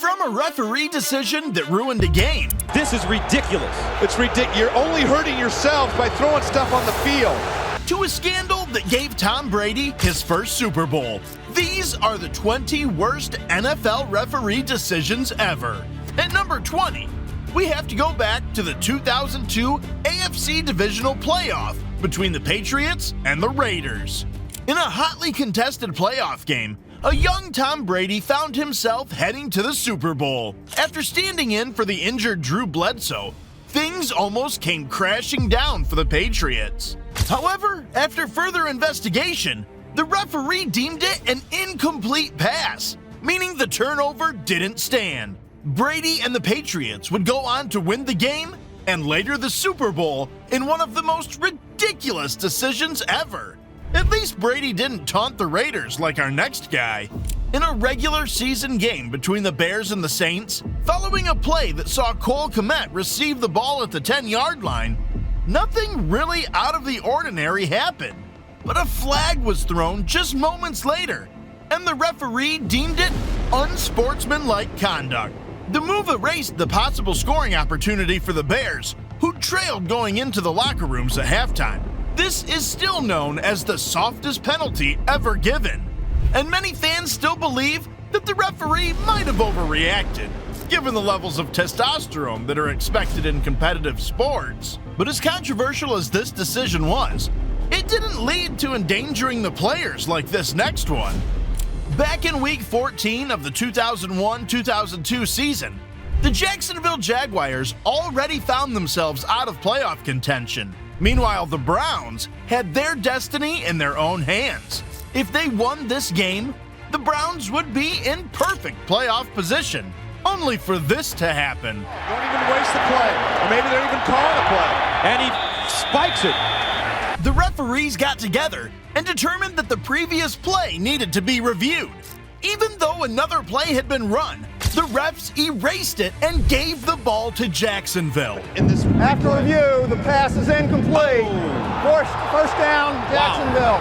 from a referee decision that ruined a game. This is ridiculous. It's ridiculous. You're only hurting yourselves by throwing stuff on the field. To a scandal that gave Tom Brady his first Super Bowl. These are the 20 worst NFL referee decisions ever. At number 20, we have to go back to the 2002 AFC Divisional Playoff between the Patriots and the Raiders. In a hotly contested playoff game, a young Tom Brady found himself heading to the Super Bowl. After standing in for the injured Drew Bledsoe, things almost came crashing down for the Patriots. However, after further investigation, the referee deemed it an incomplete pass, meaning the turnover didn't stand. Brady and the Patriots would go on to win the game and later the Super Bowl in one of the most ridiculous decisions ever. At least Brady didn't taunt the Raiders like our next guy. In a regular season game between the Bears and the Saints, following a play that saw Cole Kmet receive the ball at the 10-yard line, nothing really out of the ordinary happened. But a flag was thrown just moments later, and the referee deemed it unsportsmanlike conduct. The move erased the possible scoring opportunity for the Bears, who trailed going into the locker rooms at halftime. This is still known as the softest penalty ever given, and many fans still believe that the referee might have overreacted, given the levels of testosterone that are expected in competitive sports. But as controversial as this decision was, it didn't lead to endangering the players like this next one. Back in Week 14 of the 2001-2002 season, the Jacksonville Jaguars already found themselves out of playoff contention. Meanwhile, the Browns had their destiny in their own hands. If they won this game, the Browns would be in perfect playoff position, only for this to happen. Don't even waste the play, or maybe they're even calling a play. And he spikes it. The referees got together and determined that the previous play needed to be reviewed. Even though another play had been run, the refs erased it and gave the ball to Jacksonville. After review, the pass is incomplete. First down, Jacksonville.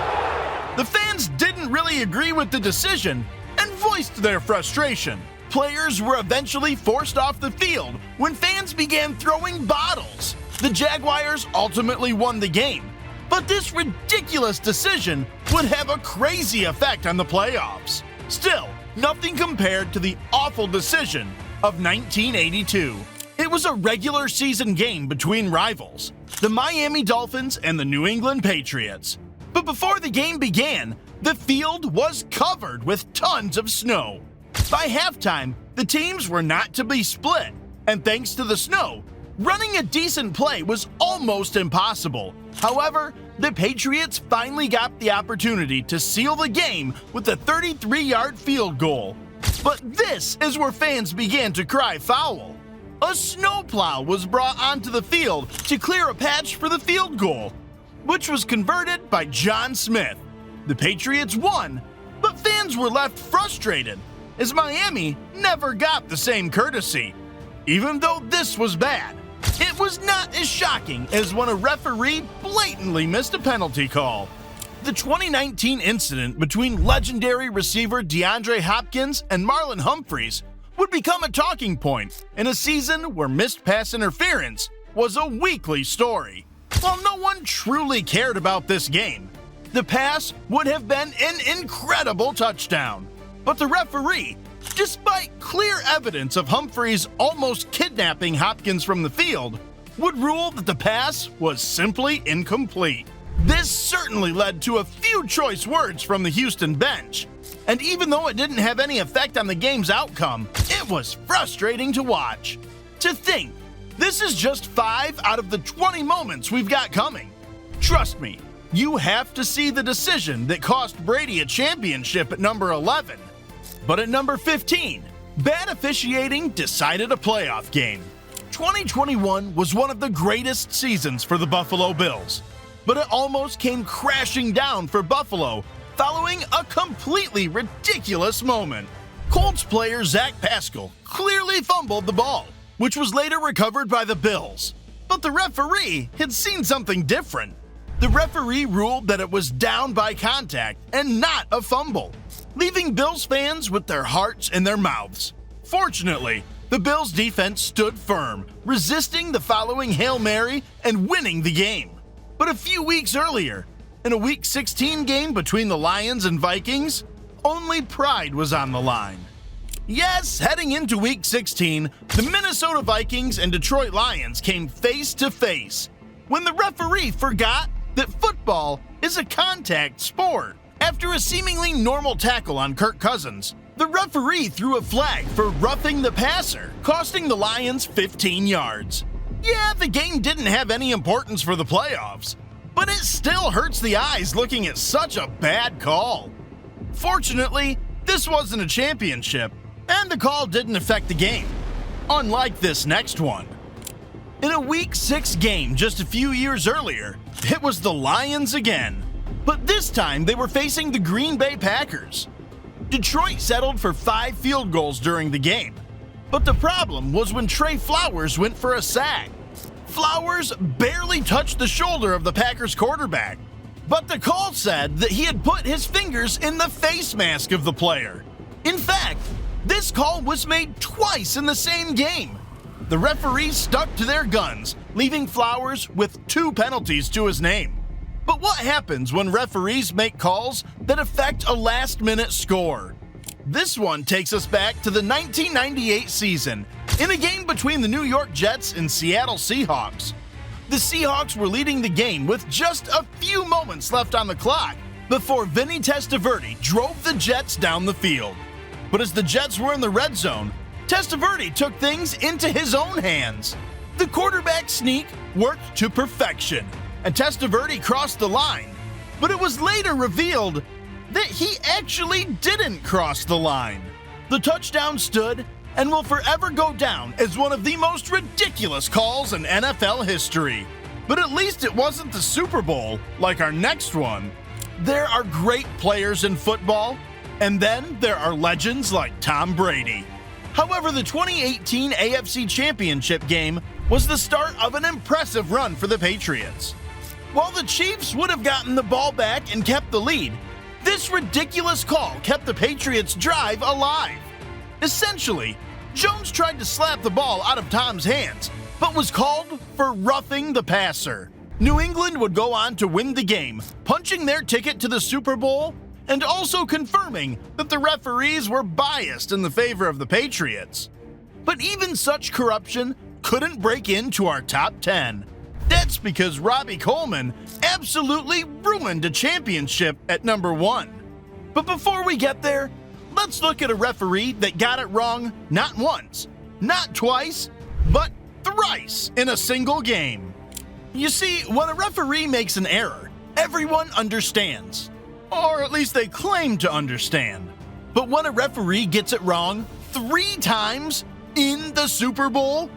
The fans didn't really agree with the decision and voiced their frustration. Players were eventually forced off the field when fans began throwing bottles. The Jaguars ultimately won the game, but this ridiculous decision would have a crazy effect on the playoffs. Still, nothing compared to the awful decision of 1982. It was a regular season game between rivals, the Miami Dolphins and the New England Patriots. But before the game began, the field was covered with tons of snow. By halftime, the teams were not to be split, and thanks to the snow, running a decent play was almost impossible. However, the Patriots finally got the opportunity to seal the game with a 33-yard field goal. But this is where fans began to cry foul. A snowplow was brought onto the field to clear a patch for the field goal, which was converted by John Smith. The Patriots won, but fans were left frustrated as Miami never got the same courtesy. Even though this was bad, it was not as shocking as when a referee blatantly missed a penalty call. The 2019 incident between legendary receiver DeAndre Hopkins and Marlon Humphreys would become a talking point in a season where missed pass interference was a weekly story. While no one truly cared about this game, the pass would have been an incredible touchdown. But the referee, despite clear evidence of Humphreys almost kidnapping Hopkins from the field, would rule that the pass was simply incomplete. This certainly led to a few choice words from the Houston bench, and even though it didn't have any effect on the game's outcome, it was frustrating to watch. To think, this is just 5 out of the 20 moments we've got coming. Trust me, you have to see the decision that cost Brady a championship at number 11. But at number 15, bad officiating decided a playoff game. 2021 was one of the greatest seasons for the Buffalo Bills, but it almost came crashing down for Buffalo following a completely ridiculous moment. Colts player Zach Pascal clearly fumbled the ball, which was later recovered by the Bills. But the referee had seen something different. The referee ruled that it was down by contact and not a fumble, leaving Bills fans with their hearts in their mouths. Fortunately, the Bills' defense stood firm, resisting the following Hail Mary and winning the game. But a few weeks earlier, in a Week 16 game between the Lions and Vikings, only pride was on the line. Yes, heading into Week 16, the Minnesota Vikings and Detroit Lions came face to face when the referee forgot that football is a contact sport. After a seemingly normal tackle on Kirk Cousins, the referee threw a flag for roughing the passer, costing the Lions 15 yards. Yeah, the game didn't have any importance for the playoffs, but it still hurts the eyes looking at such a bad call. Fortunately, this wasn't a championship, and the call didn't affect the game, unlike this next one. In a Week 6 game just a few years earlier, it was the Lions again, but this time they were facing the Green Bay Packers. Detroit settled for 5 field goals during the game, but the problem was when Trey Flowers went for a sack. Flowers barely touched the shoulder of the Packers quarterback, but the call said that he had put his fingers in the face mask of the player. In fact, this call was made twice in the same game. The referees stuck to their guns, leaving Flowers with 2 penalties to his name. But what happens when referees make calls that affect a last-minute score? This one takes us back to the 1998 season, in a game between the New York Jets and Seattle Seahawks. The Seahawks were leading the game with just a few moments left on the clock before Vinny Testaverde drove the Jets down the field. But as the Jets were in the red zone, Testaverde took things into his own hands. The quarterback sneak worked to perfection, and Testaverde crossed the line. But it was later revealed that he actually didn't cross the line. The touchdown stood and will forever go down as one of the most ridiculous calls in NFL history. But at least it wasn't the Super Bowl, like our next one. There are great players in football, and then there are legends like Tom Brady. However, the 2018 AFC Championship game was the start of an impressive run for the Patriots. While the Chiefs would have gotten the ball back and kept the lead, this ridiculous call kept the Patriots' drive alive. Essentially, Jones tried to slap the ball out of Tom's hands, but was called for roughing the passer. New England would go on to win the game, punching their ticket to the Super Bowl and also confirming that the referees were biased in the favor of the Patriots. But even such corruption couldn't break into our top 10. That's because Robbie Coleman absolutely ruined a championship at number 1. But before we get there, let's look at a referee that got it wrong not once, not twice, but thrice in a single game. You see, when a referee makes an error, everyone understands. Or at least they claim to understand. But when a referee gets it wrong 3 times in the Super Bowl,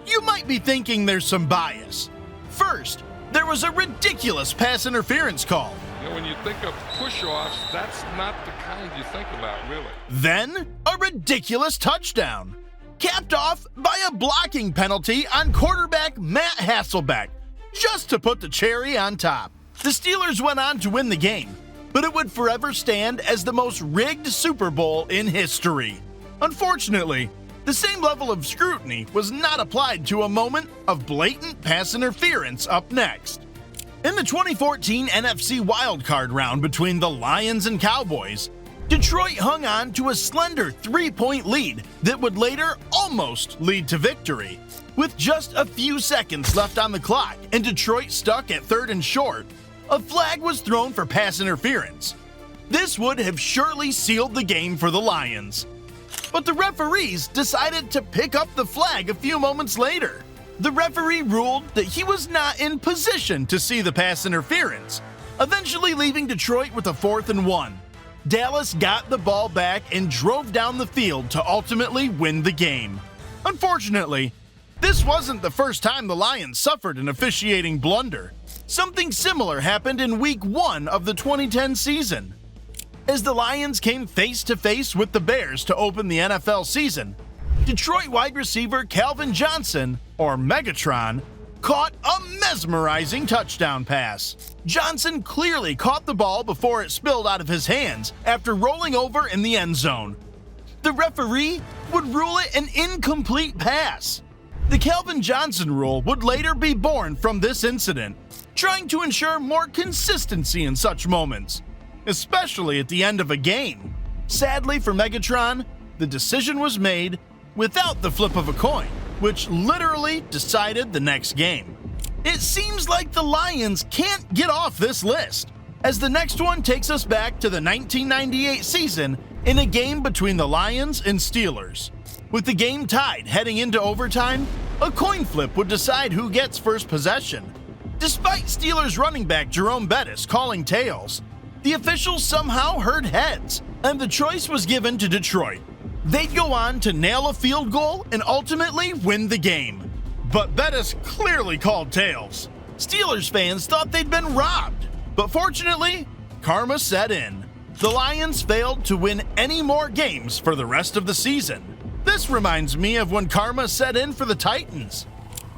you might be thinking there's some bias. First, there was a ridiculous pass interference call. You know, when you think of push-offs, that's not the kind you think about, really. Then, a ridiculous touchdown, capped off by a blocking penalty on quarterback Matt Hasselbeck, just to put the cherry on top. The Steelers went on to win the game, but it would forever stand as the most rigged Super Bowl in history. Unfortunately, the same level of scrutiny was not applied to a moment of blatant pass interference up next. In the 2014 NFC wildcard round between the Lions and Cowboys, Detroit hung on to a slender 3-point lead that would later almost lead to victory. With just a few seconds left on the clock and Detroit stuck at 3rd and short, a flag was thrown for pass interference. This would have surely sealed the game for the Lions. But the referees decided to pick up the flag a few moments later. The referee ruled that he was not in position to see the pass interference, eventually leaving Detroit with a 4th and 1. Dallas got the ball back and drove down the field to ultimately win the game. Unfortunately, this wasn't the first time the Lions suffered an officiating blunder. Something similar happened in Week 1 of the 2010 season. As the Lions came face-to-face with the Bears to open the NFL season, Detroit wide receiver Calvin Johnson, or Megatron, caught a mesmerizing touchdown pass. Johnson clearly caught the ball before it spilled out of his hands after rolling over in the end zone. the referee would rule it an incomplete pass. The Calvin Johnson rule would later be born from this incident, trying to ensure more consistency in such moments, especially at the end of a game. Sadly for Megatron, the decision was made without the flip of a coin, which literally decided the next game. It seems like the Lions can't get off this list, as the next one takes us back to the 1998 season in a game between the Lions and Steelers. With the game tied heading into overtime, a coin flip would decide who gets first possession. Despite Steelers running back Jerome Bettis calling tails, the officials somehow heard heads, and the choice was given to Detroit. They'd go on to nail a field goal and ultimately win the game. But Bettis clearly called tails. Steelers fans thought they'd been robbed, but fortunately, karma set in. The Lions failed to win any more games for the rest of the season. This reminds me of when karma set in for the Titans.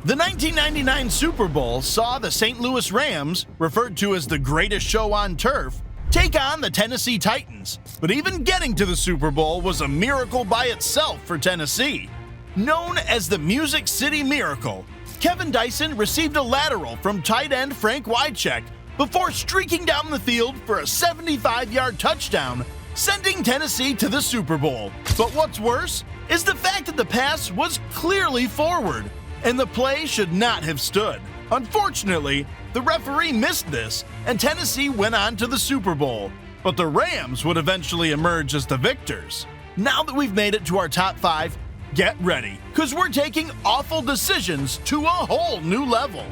The 1999 Super Bowl saw the St. Louis Rams, referred to as the greatest show on turf, take on the Tennessee Titans. But even getting to the Super Bowl was a miracle by itself for Tennessee. Known as the Music City Miracle, Kevin Dyson received a lateral from tight end Frank Wycheck before streaking down the field for a 75-yard touchdown, sending Tennessee to the Super Bowl. But what's worse is the fact that the pass was clearly forward, and the play should not have stood. Unfortunately, the referee missed this, and Tennessee went on to the Super Bowl. But the Rams would eventually emerge as the victors. Now that we've made it to our top 5, get ready, because we're taking awful decisions to a whole new level.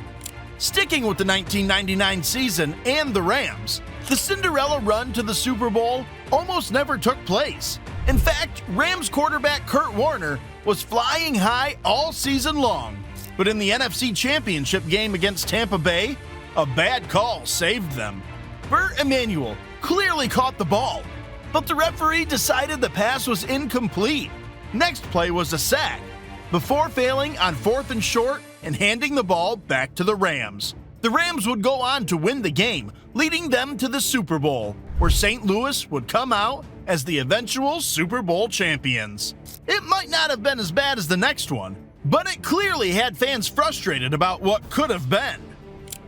Sticking with the 1999 season and the Rams, the Cinderella run to the Super Bowl almost never took place. In fact, Rams quarterback Kurt Warner was flying high all season long. But in the NFC Championship game against Tampa Bay, a bad call saved them. Burt Emanuel clearly caught the ball, but the referee decided the pass was incomplete. Next play was a sack, before failing on 4th and short and handing the ball back to the Rams. The Rams would go on to win the game, leading them to the Super Bowl, where St. Louis would come out as the eventual Super Bowl champions. It might not have been as bad as the next one, but it clearly had fans frustrated about what could have been.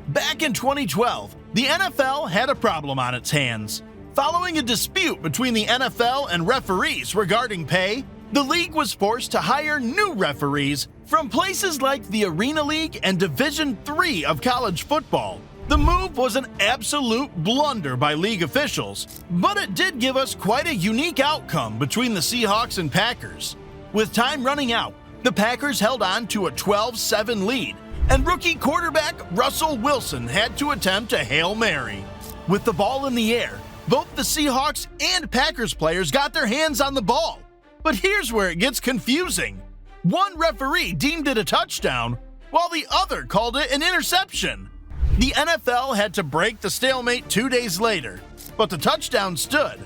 Back in 2012, the NFL had a problem on its hands. Following a dispute between the NFL and referees regarding pay, the league was forced to hire new referees from places like the Arena League and Division III of college football. The move was an absolute blunder by league officials, but it did give us quite a unique outcome between the Seahawks and Packers. With time running out, the Packers held on to a 12-7 lead, and rookie quarterback Russell Wilson had to attempt a Hail Mary. With the ball in the air, both the Seahawks and Packers players got their hands on the ball. But here's where it gets confusing. One referee deemed it a touchdown, while the other called it an interception. The NFL had to break the stalemate 2 days later, but the touchdown stood.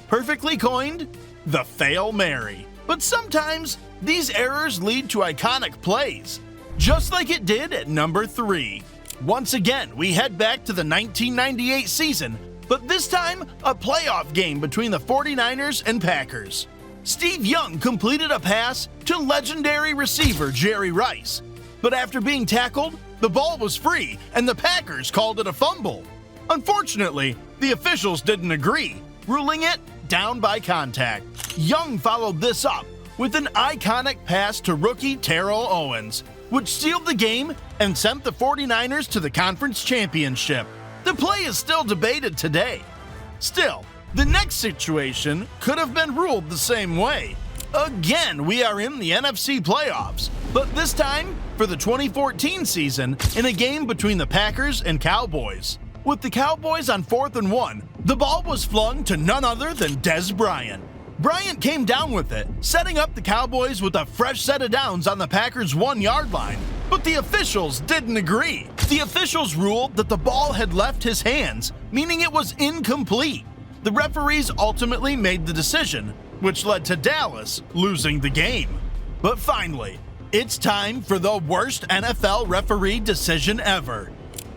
Perfectly coined, the Fail Mary. But sometimes, these errors lead to iconic plays, just like it did at number 3. Once again, we head back to the 1998 season, but this time, a playoff game between the 49ers and Packers. Steve Young completed a pass to legendary receiver Jerry Rice, but after being tackled, the ball was free and the Packers called it a fumble. Unfortunately, the officials didn't agree, ruling it down by contact. Young followed this up with an iconic pass to rookie Terrell Owens, which sealed the game and sent the 49ers to the conference championship. The play is still debated today. Still, the next situation could have been ruled the same way. Again, we are in the NFC playoffs, but this time for the 2014 season in a game between the Packers and Cowboys. With the Cowboys on 4th and 1, the ball was flung to none other than Dez Bryant. Bryant came down with it, setting up the Cowboys with a fresh set of downs on the Packers' 1-yard line. But the officials didn't agree. The officials ruled that the ball had left his hands, meaning it was incomplete. The referees ultimately made the decision, which led to Dallas losing the game. But finally, it's time for the worst NFL referee decision ever.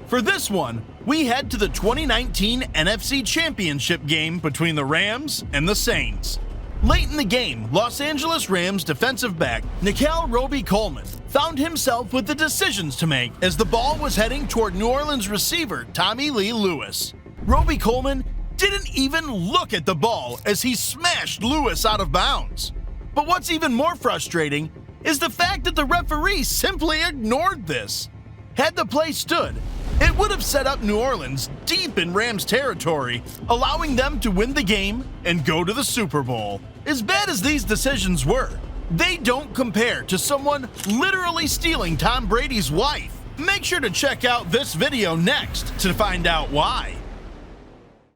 For this one, we head to the 2019 NFC Championship game between the Rams and the Saints. Late in the game, Los Angeles Rams defensive back Nikhil Roby-Coleman found himself with the decisions to make as the ball was heading toward New Orleans receiver Tommy Lee Lewis. Roby-Coleman didn't even look at the ball as he smashed Lewis out of bounds. But what's even more frustrating is the fact that the referee simply ignored this. Had the play stood, it would have set up New Orleans deep in Rams territory, allowing them to win the game and go to the Super Bowl. As bad as these decisions were, they don't compare to someone literally stealing Tom Brady's wife. Make sure to check out this video next to find out why.